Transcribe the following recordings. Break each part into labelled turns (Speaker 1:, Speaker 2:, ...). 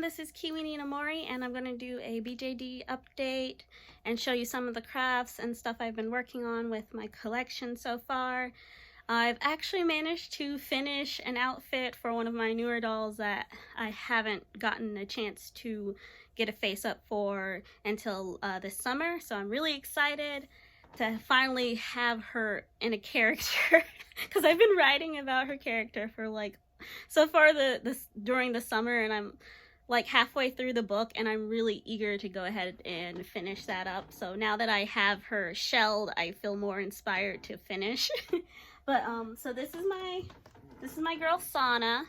Speaker 1: This is Kiwi Nina Mori, and I'm going to do a BJD update and show you some of the crafts and stuff I've been working on with my collection so far. I've actually managed to finish an outfit for one of my newer dolls that I haven't gotten a chance to get a face up for until this summer, so I'm really excited to finally have her in a character because I've been writing about her character for like so far during the summer, and I'm like halfway through the book, and I'm really eager to go ahead and finish that up. So now that I have her shelled, I feel more inspired to finish. But so this is my girl Sana,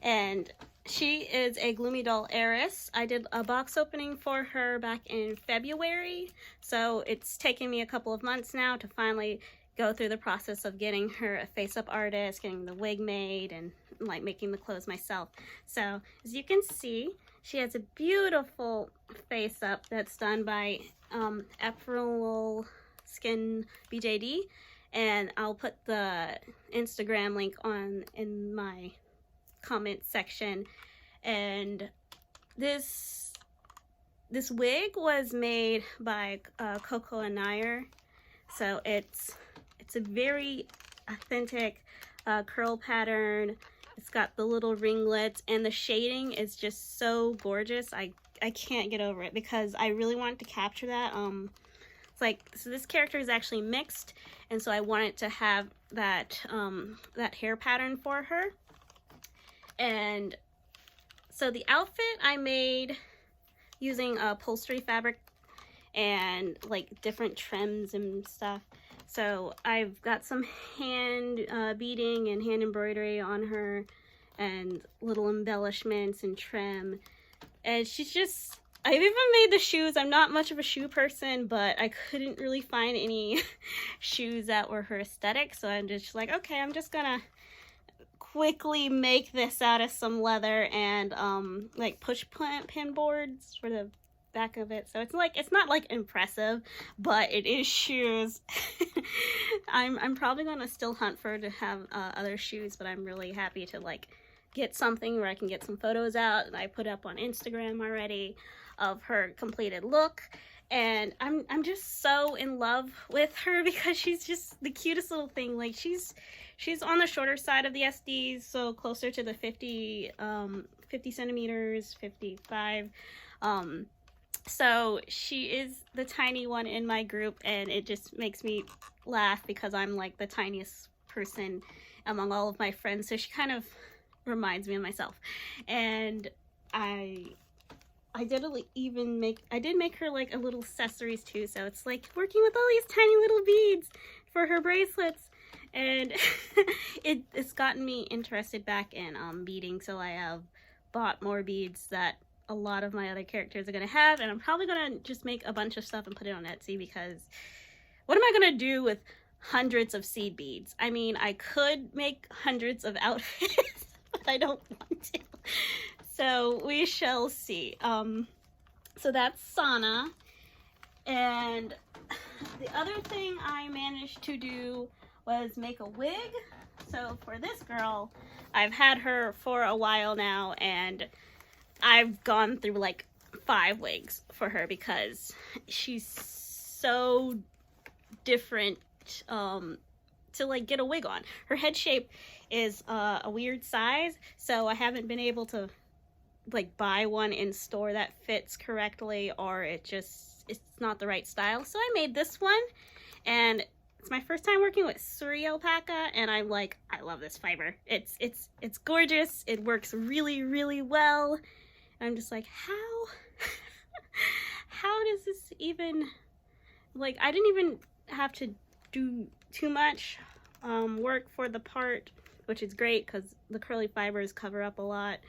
Speaker 1: and she is a Gloomy doll Eris. I did a box opening for her back in February, so it's taken me a couple of months now to finally go through the process of getting her a face-up artist, getting the wig made, and like making the clothes myself. So as you can see, she has a beautiful face-up that's done by ephermalskinbjd, and I'll put the Instagram link in my comment section. And this wig was made by Coco and Nair, so it's a very authentic curl pattern. It's got the little ringlets, and the shading is just so gorgeous. I can't get over it because I really wanted to capture that. It's like, so this character is actually mixed, and so I wanted to have that that hair pattern for her. And so the outfit I made using upholstery fabric and like different trims and stuff. So I've got some hand beading and hand embroidery on her, and little embellishments and trim. And she's just, I've even made the shoes. I'm not much of a shoe person, but I couldn't really find any shoes that were her aesthetic. So I'm just like, okay, I'm just gonna quickly make this out of some leather and like push pin boards for the back of it. So it's not like impressive, but it is shoes. I'm probably gonna still hunt for to have other shoes, but I'm really happy to like get something where I can get some photos out, and I put up on Instagram already of her completed look. And I'm just so in love with her because she's just the cutest little thing. Like she's on the shorter side of the SDs, so closer to the 50 centimeters, 55. So she is the tiny one in my group, and it just makes me laugh because I'm like the tiniest person among all of my friends. So she kind of reminds me of myself. And I did make her like a little accessories too. So it's like working with all these tiny little beads for her bracelets. And it's gotten me interested back in beading. So I have bought more beads that a lot of my other characters are going to have, and I'm probably going to just make a bunch of stuff and put it on Etsy, because what am I going to do with hundreds of seed beads? I mean, I could make hundreds of outfits, but I don't want to. So we shall see. So that's Sana. And the other thing I managed to do was make a wig. So for this girl, I've had her for a while now, and I've gone through like 5 wigs for her because she's so different to like get a wig on. Her head shape is a weird size, so I haven't been able to like buy one in store that fits correctly, or it's not the right style. So I made this one, and it's my first time working with Suri Alpaca, and I'm like, I love this fiber. It's gorgeous. It works really, really well. And I'm just like, how does this even, like, I didn't even have to do too much work for the part, which is great because the curly fibers cover up a lot.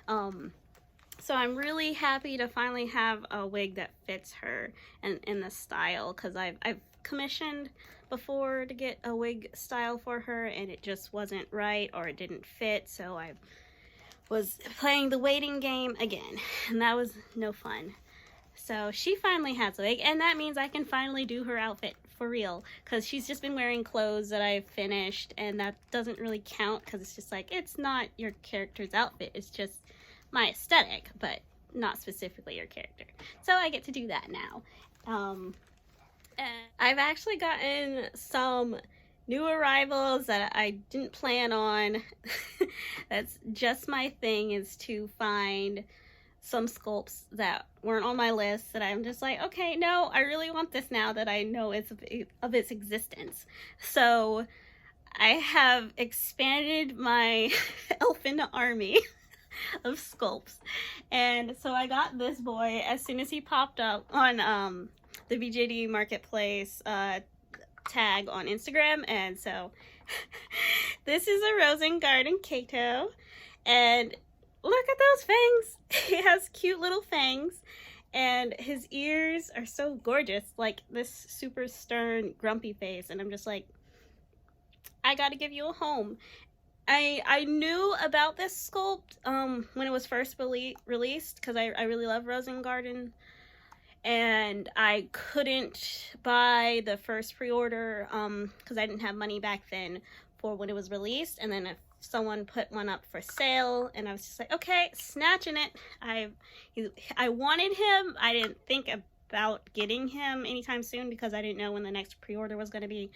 Speaker 1: So I'm really happy to finally have a wig that fits her and in the style, because I've commissioned before to get a wig style for her, and it just wasn't right, or it didn't fit. So I was playing the waiting game again, and that was no fun. So she finally has a wig, and that means I can finally do her outfit for real, because she's just been wearing clothes that I finished, and that doesn't really count because it's just like, it's not your character's outfit, it's just my aesthetic, but not specifically your character. So I get to do that now. And I've actually gotten some new arrivals that I didn't plan on. That's just my thing, is to find some sculpts that weren't on my list that I'm just like, okay, no, I really want this now that I know of its existence. So I have expanded my Elven Army of sculpts, and so I got this boy as soon as he popped up on the BJD Marketplace tag on Instagram. And so this is a Rosen Garden Kato, and look at those fangs. He has cute little fangs, and his ears are so gorgeous, like this super stern grumpy face, and I'm just like, I gotta give you a home. I knew about this sculpt when it was first released, because I really love Rosen Garden, and I couldn't buy the first pre-order because I didn't have money back then for when it was released, and then someone put one up for sale, and I was just like, okay, snatching it. I wanted him. I didn't think about getting him anytime soon because I didn't know when the next pre-order was going to be.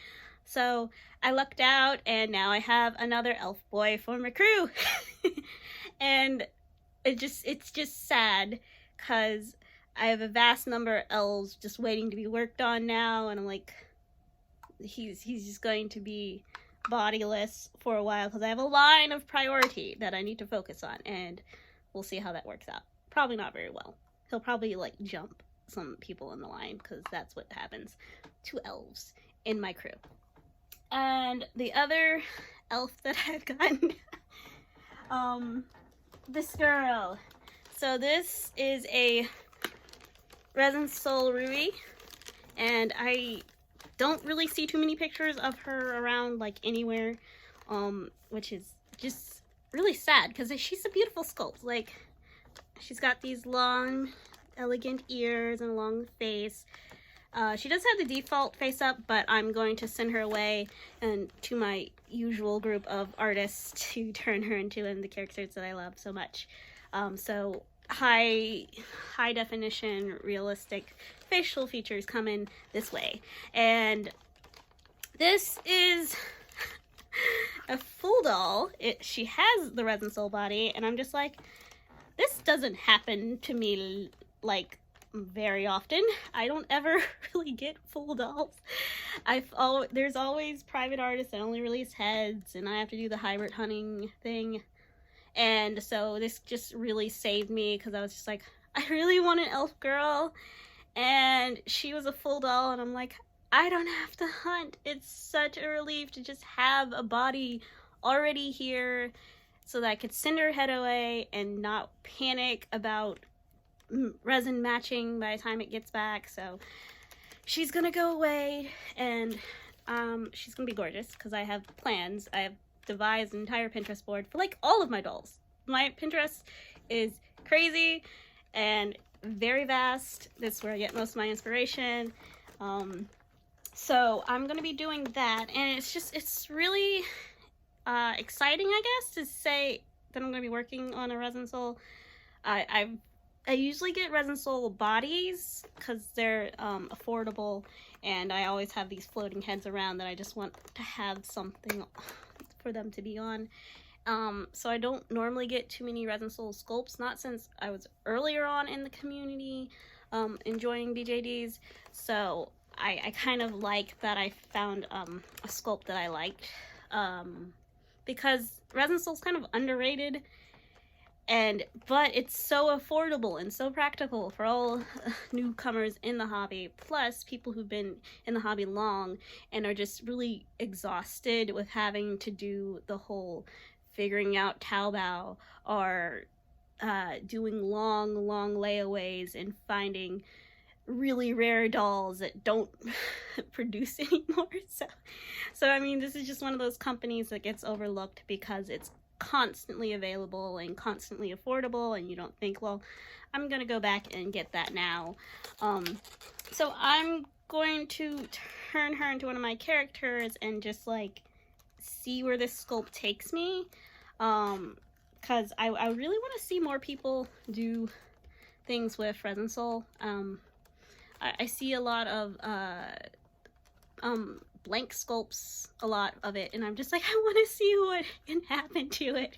Speaker 1: So I lucked out, and now I have another elf boy for my crew. And it's just sad because I have a vast number of elves just waiting to be worked on now, and I'm like, he's just going to be bodiless for a while because I have a line of priority that I need to focus on, and we'll see how that works out. Probably not very well. He'll probably like jump some people in the line because that's what happens to elves in my crew. And the other elf that I've gotten, this girl. So this is a Resin Soul Ruby, and I don't really see too many pictures of her around like anywhere, which is just really sad because she's a beautiful sculpt. Like, she's got these long, elegant ears and a long face. She does have the default face up, but I'm going to send her away and to my usual group of artists to turn her into one of the characters that I love so much. So high definition, realistic facial features coming this way. And this is a full doll. She has the Resin Soul body, and I'm just like, this doesn't happen to me like very often. I don't ever really get full dolls. There's always private artists that only release heads, and I have to do the hybrid hunting thing. And so this just really saved me because I was just like, I really want an elf girl, and she was a full doll, and I'm like, I don't have to hunt. It's such a relief to just have a body already here so that I could send her head away and not panic about resin matching by the time it gets back. So she's gonna go away, and she's gonna be gorgeous because I have plans. I have devised an entire Pinterest board for like all of my dolls. My Pinterest is crazy and very vast. That's where I get most of my inspiration. So I'm gonna be doing that, and it's really exciting, I guess, to say that I'm gonna be working on a Resin Soul. I usually get Resin Soul bodies because they're affordable, and I always have these floating heads around that I just want to have something for them to be on. So I don't normally get too many Resin Soul sculpts, not since I was earlier on in the community enjoying BJDs. So I kind of like that I found a sculpt that I liked, because Resin Soul's kind of underrated, but it's so affordable and so practical for all newcomers in the hobby, plus people who've been in the hobby long and are just really exhausted with having to do the whole figuring out Taobao or doing long layaways and finding really rare dolls that don't produce anymore. So I mean, this is just one of those companies that gets overlooked because it's constantly available and constantly affordable, and you don't think, well, I'm gonna go back and get that now. So I'm going to turn her into one of my characters and just like see where this sculpt takes me, because I really want to see more people do things with Resin Soul. I see a lot of blank sculpts, a lot of it, and I'm just like, I want to see what can happen to it.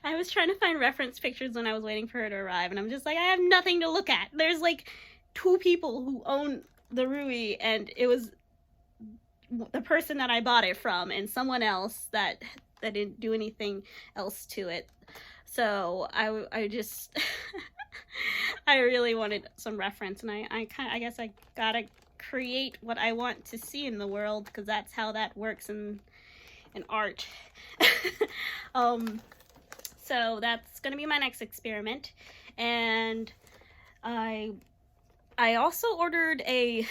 Speaker 1: I was trying to find reference pictures when I was waiting for her to arrive, and I'm just like, I have nothing to look at. There's like 2 people who own the Rui, and it was the person that I bought it from and someone else that didn't do anything else to it. So I just I really wanted some reference, and I guess I gotta create what I want to see in the world, because that's how that works in art. So that's gonna be my next experiment. And I also ordered a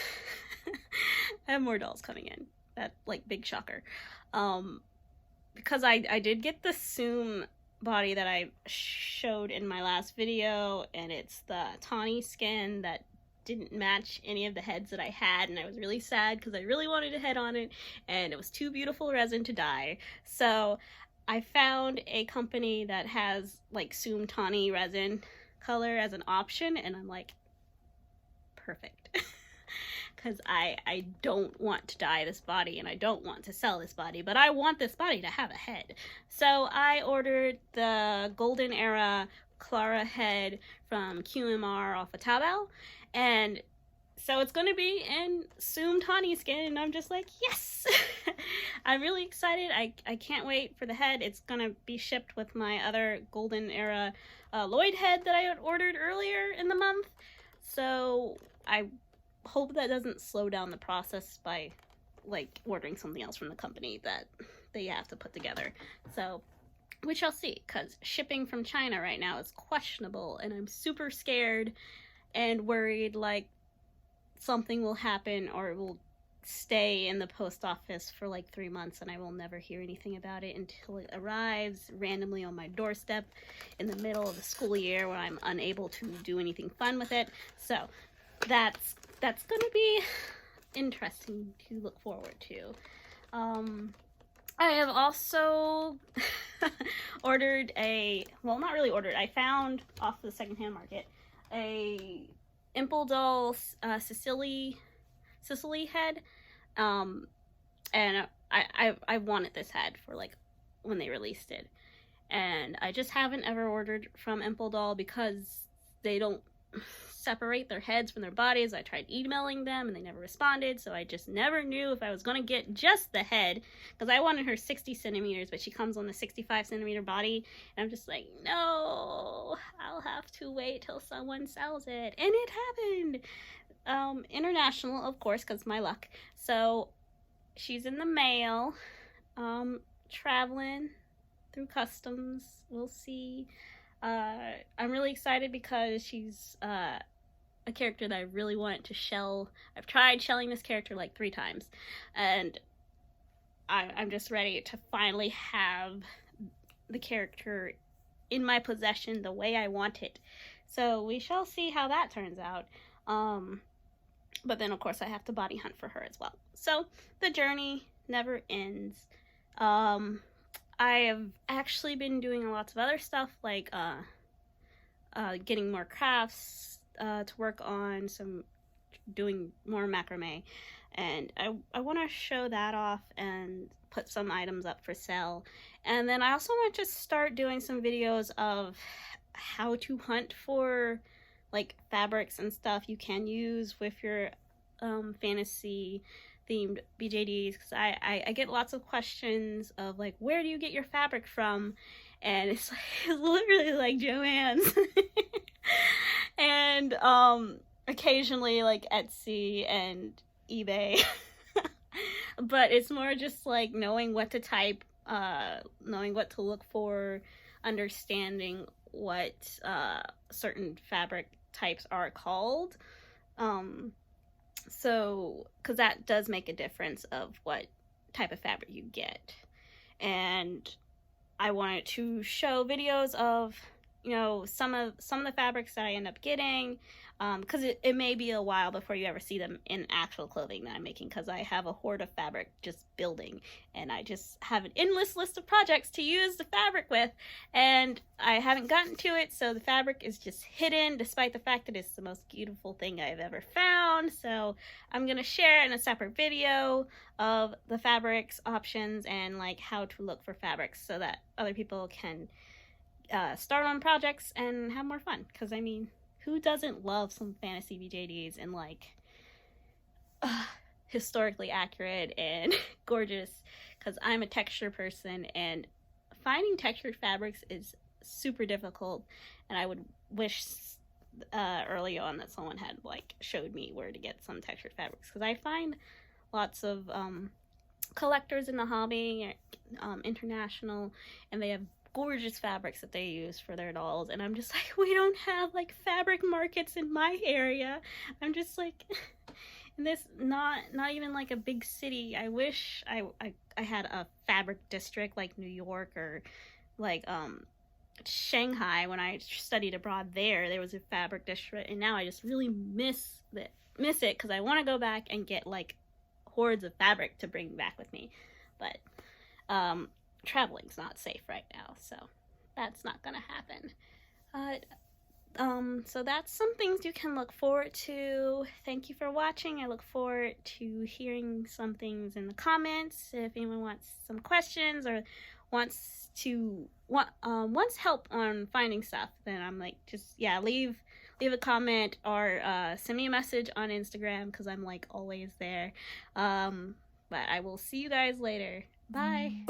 Speaker 1: I have more dolls coming in. That, like, big shocker. Because I did get the Zoom body that I showed in my last video, and it's the tawny skin that didn't match any of the heads that I had, and I was really sad because I really wanted a head on it, and it was too beautiful resin to dye. So I found a company that has like Zoom tawny resin color as an option, and I'm like, perfect. Because I don't want to dye this body, and I don't want to sell this body, but I want this body to have a head. So I ordered the Golden Era Clara head from QMR off of Taobao, and so it's going to be in Zoom tawny skin, and I'm just like, yes! I'm really excited. I can't wait for the head. It's going to be shipped with my other Golden Era Lloyd head that I had ordered earlier in the month, so I hope that doesn't slow down the process by like ordering something else from the company that they have to put together. So we shall see, because shipping from China right now is questionable, and I'm super scared and worried like something will happen, or it will stay in the post office for like 3 months and I will never hear anything about it until it arrives randomly on my doorstep in the middle of the school year when I'm unable to do anything fun with it. So that's gonna be interesting to look forward to. I have also ordered well, not really ordered, I found off the secondhand market a Impel Doll Sicily head, and I wanted this head for like when they released it, and I just haven't ever ordered from Impel Doll because they don't separate their heads from their bodies. I tried emailing them and they never responded, so I just never knew if I was going to get just the head, because I wanted her 60 centimeters, but she comes on the 65 centimeter body, and I'm just like, no, I'll have to wait till someone sells it. And it happened. International, of course, because my luck. So she's in the mail, traveling through customs. We'll see. I'm really excited because she's a character that I really wanted to shell. I've tried shelling this character like 3 times, and I'm just ready to finally have the character in my possession the way I want it. So we shall see how that turns out. But then of course I have to body hunt for her as well. So the journey never ends. I have actually been doing lots of other stuff, like getting more crafts to work on, doing more macrame, and I want to show that off and put some items up for sale. And then I also want to just start doing some videos of how to hunt for like fabrics and stuff you can use with your fantasy themed BJDs, because I get lots of questions of like, where do you get your fabric from? And it's like, it's literally like Joann's. And occasionally like Etsy and eBay. But it's more just like knowing what to type, knowing what to look for, understanding what certain fabric types are called. So, because that does make a difference of what type of fabric you get. And I wanted to show videos of, you know, some of the fabrics that I end up getting, because it may be a while before you ever see them in actual clothing that I'm making, because I have a hoard of fabric just building, and I just have an endless list of projects to use the fabric with, and I haven't gotten to it, so the fabric is just hidden, despite the fact that it's the most beautiful thing I've ever found. So I'm gonna share in a separate video of the fabrics options and like how to look for fabrics so that other people can start on projects and have more fun, because I mean, who doesn't love some fantasy BJDs and like historically accurate and gorgeous? Because I'm a texture person, and finding textured fabrics is super difficult, and I would wish early on that someone had like showed me where to get some textured fabrics, because I find lots of collectors in the hobby, international, and they have gorgeous fabrics that they use for their dolls, and I'm just like, we don't have like fabric markets in my area. I'm just like, in this not even like a big city. I wish I had a fabric district like New York or like Shanghai. When I studied abroad there was a fabric district, and now I just really miss it because I want to go back and get like hordes of fabric to bring back with me, but traveling's not safe right now, so that's not gonna happen. So that's some things you can look forward to. Thank you for watching. I look forward to hearing some things in the comments. If anyone wants some questions or wants help on finding stuff, then I'm like, just leave a comment or send me a message on Instagram, because I'm like always there. But I will see you guys later. Bye.